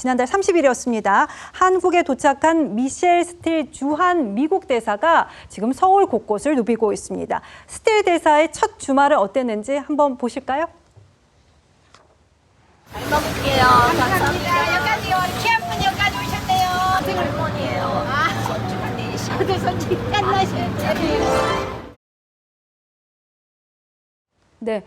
지난달 30일이었습니다. 한국에 도착한 미셸 스틸 주한 미국 대사가 지금 서울 곳곳을 누비고 있습니다. 스틸 대사의 첫 주말은 어땠는지 한번 보실까요? 잘 먹을게요. 감사합니다. 여기까지요. 취한분 여기까지 오셨대요. 할머니예요. 저도 솔직히 짠나시죠. 네.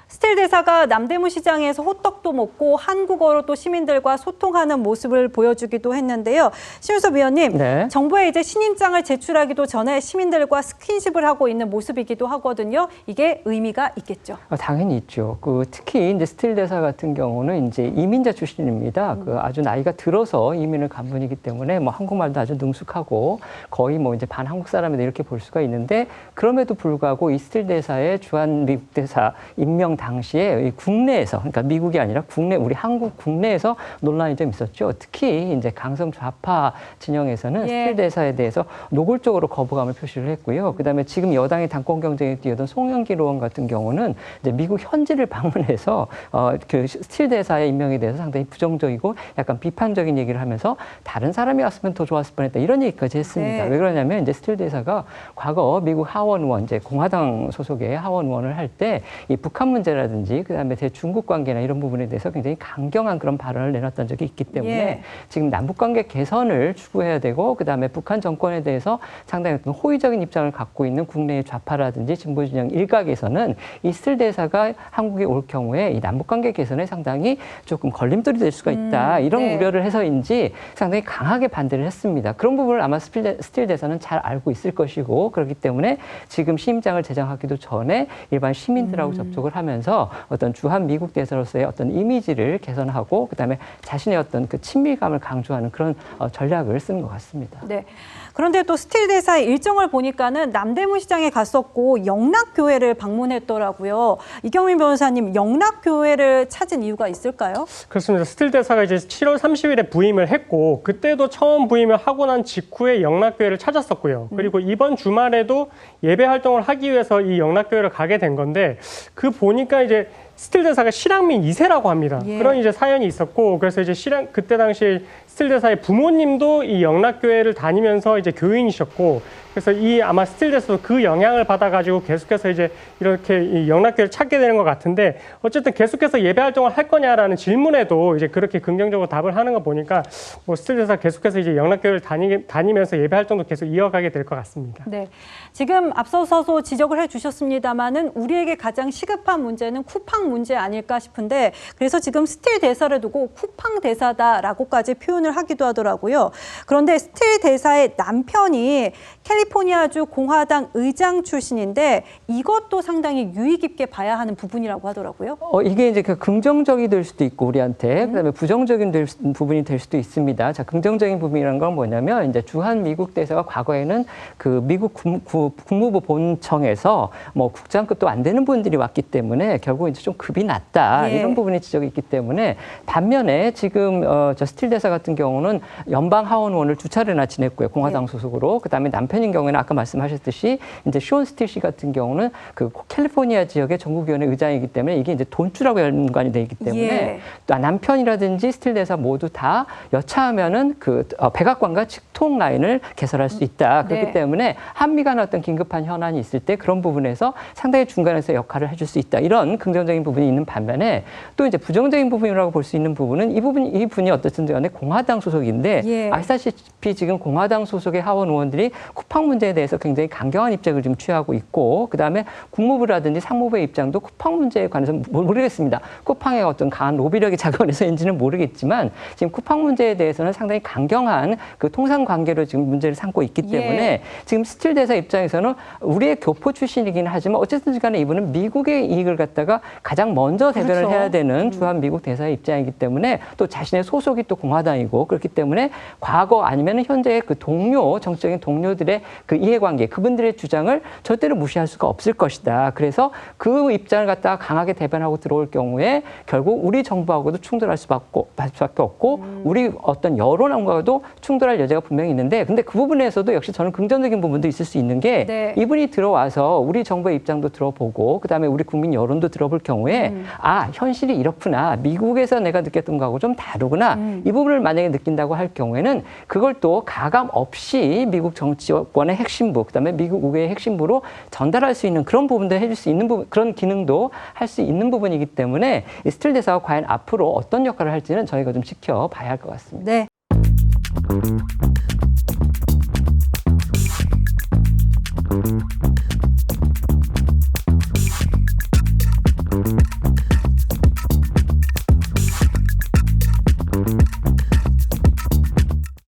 스틸 대사가 남대문 시장에서 호떡도 먹고 한국어로 또 시민들과 소통하는 모습을 보여주기도 했는데요. 심유섭 위원님, 네. 정부에 이제 신임장을 제출하기도 전에 시민들과 스킨십을 하고 있는 모습이기도 하거든요. 이게 의미가 있겠죠. 당연히 있죠. 특히 이제 스틸 대사 같은 경우는 이제 이민자 출신입니다. 아주 나이가 들어서 이민을 간 분이기 때문에 뭐 한국말도 아주 능숙하고 거의 뭐 이제 반 한국 사람이다 이렇게 볼 수가 있는데 그럼에도 불구하고 이 스틸 대사의 주한 미국 대사 임명 당시에 국내에서, 그러니까 미국이 아니라 우리 한국 국내에서 논란이 좀 있었죠. 특히 이제 강성 좌파 진영에서는 스틸 대사에 대해서 노골적으로 거부감을 표시를 했고요. 그다음에 지금 여당의 당권 경쟁에 뛰어든 송영길 의원 같은 경우는 이제 미국 현지를 방문해서 그 스틸 대사의 임명에 대해서 상당히 부정적이고 약간 비판적인 얘기를 하면서 다른 사람이 왔으면 더 좋았을 뻔했다 이런 얘기까지 했습니다. 네. 왜 그러냐면 이제 스틸 대사가 과거 미국 하원 의원, 이제 공화당 소속의 하원 의원을 할 때 이 북한 문제라든지 그다음에 대중국 관계나 이런 부분에 대해서 굉장히 강경한 그런 발언을 내놨던 적이 있기 때문에 지금 남북 관계 개선을 추구해야 되고 그다음에 북한 정권에 대해서 상당히 어떤 호의적인 입장을 갖고 있는 국내의 좌파라든지 진보 진영 일각에서는 이 스틸 대사가 한국에 올 경우에 이 남북 관계 개선에 상당히 조금 걸림돌이 될 수가 있다 이런 우려를 해서인지 상당히 강하게 반대를 했습니다. 그런 부분을 아마 스틸 대사는 잘 알고 있을 것이고 그렇기 때문에 지금 시임장을 제정하기도 전에 일반 시민들하고 접촉을 하면서 어떤 주한 미국 대사로서의 어떤 이미지를 개선하고 그다음에 자신의 어떤 그 친밀감을 강조하는 그런 전략을 쓰는 것 같습니다. 네. 그런데 또 스틸 대사의 일정을 보니까는 남대문 시장에 갔었고 영락교회를 방문했더라고요. 이경민 변호사님, 영락교회를 찾은 이유가 있을까요? 그렇습니다. 스틸 대사가 이제 7월 30일에 부임을 했고 그때도 처음 부임을 하고 난 직후에 영락교회를 찾았었고요. 그리고 이번 주말에도 예배 활동을 하기 위해서 이 영락교회를 가게 된 건데 그 보니까 이제 스틸 대사가 실향민 2세라고 합니다. 그런 이제 사연이 있었고 그래서 이제 그때 당시 스틸 대사의 부모님도 이 영락교회를 다니면서 이제 교인이셨고 그래서 아마 스틸 대사도 그 영향을 받아가지고 계속해서 이제 이렇게 이 영락교회를 찾게 되는 것 같은데 어쨌든 계속해서 예배 활동을 할 거냐라는 질문에도 이제 그렇게 긍정적으로 답을 하는 거 보니까 뭐 스틸 대사 계속해서 이제 영락교회를 다니면서 예배 활동도 계속 이어가게 될 것 같습니다. 네. 지금 앞서서도 지적을 해주셨습니다만은 우리에게 가장 시급한 문제는 쿠팡 문제 아닐까 싶은데 그래서 지금 스틸 대사를 두고 쿠팡 대사다라고까지 표현을 하기도 하더라고요. 그런데 스틸 대사의 남편이 캘리포니아주 공화당 의장 출신인데 이것도 상당히 유의 깊게 봐야 하는 부분이라고 하더라고요. 이게 이제 그 긍정적이 될 수도 있고 우리한테 그다음에 부정적인 부분이 될 수도 있습니다. 자, 긍정적인 부분이라는 건 뭐냐면 이제 주한 미국 대사가 과거에는 그 미국 국무부 본청에서 뭐 국장급도 안 되는 분들이 왔기 때문에 결국 이제 좀 급이 낮다 이런 부분이 지적이 있기 때문에 반면에 지금 저 스틸 대사 같은 경우는 연방 하원 의원을 두 차례나 지냈고요. 공화당 소속으로. 그다음에 남편인 경우에는 아까 말씀하셨듯이 이제 쇼온 스틸 씨 같은 경우는 그 캘리포니아 지역의 전국위원회 의장이기 때문에 이게 이제 돈줄하고 연관이 되어 있기 때문에 또 남편이라든지 스틸 대사 모두 다 여차하면은 그 백악관과 직통 라인을 개설할 수 있다. 그렇기 때문에 한미 간 어떤 긴급한 현안이 있을 때 그런 부분에서 상당히 중간에서 역할을 해줄 수 있다. 이런 긍정적인 부분이 있는 반면에 또 이제 부정적인 부분이라고 볼 수 있는 부분은 이 분이 어떻든 간에 공화당 소속인데 아시다시피 지금 공화당 소속의 하원 의원들이 쿠팡 문제에 대해서 굉장히 강경한 입장을 지금 취하고 있고 그다음에 국무부라든지 상무부의 입장도 쿠팡 문제에 관해서 모르겠습니다. 쿠팡의 어떤 강한 로비력이 작용해서인지는 모르겠지만 지금 쿠팡 문제에 대해서는 상당히 강경한 그 통상 관계로 지금 문제를 삼고 있기 때문에 지금 스틸 대사 입장에서는 우리의 교포 출신이긴 하지만 어쨌든 간에 이분은 미국의 이익을 갖다가 가장 먼저 대변을 해야 되는 주한 미국 대사의 입장이기 때문에 또 자신의 소속이 또 공화당이고 그렇기 때문에 과거 아니면 현재의 그 정치적인 동료들의 그 이해관계, 그분들의 주장을 절대로 무시할 수가 없을 것이다. 그래서 그 입장을 갖다가 강하게 대변하고 들어올 경우에 결국 우리 정부하고도 충돌할 수밖에 없고 우리 어떤 여론과도 충돌할 여지가 분명히 있는데 근데 그 부분에서도 역시 저는 긍정적인 부분도 있을 수 있는 게 네. 이분이 들어와서 우리 정부의 입장도 들어보고 그다음에 우리 국민 여론도 들어볼 경우에 아, 현실이 이렇구나. 미국에서 내가 느꼈던 거하고 좀 다르구나. 이 부분을 만약에 느낀다고 할 경우에는 그걸 또 가감 없이 미국 정치권의 핵심부, 그다음에 미국 의회의 핵심부로 전달할 수 있는 그런 부분도 해줄 수 있는 부분, 그런 기능도 할 수 있는 부분이기 때문에 이 스틸 대사가 과연 앞으로 어떤 역할을 할지는 저희가 좀 지켜봐야 할 것 같습니다. 네.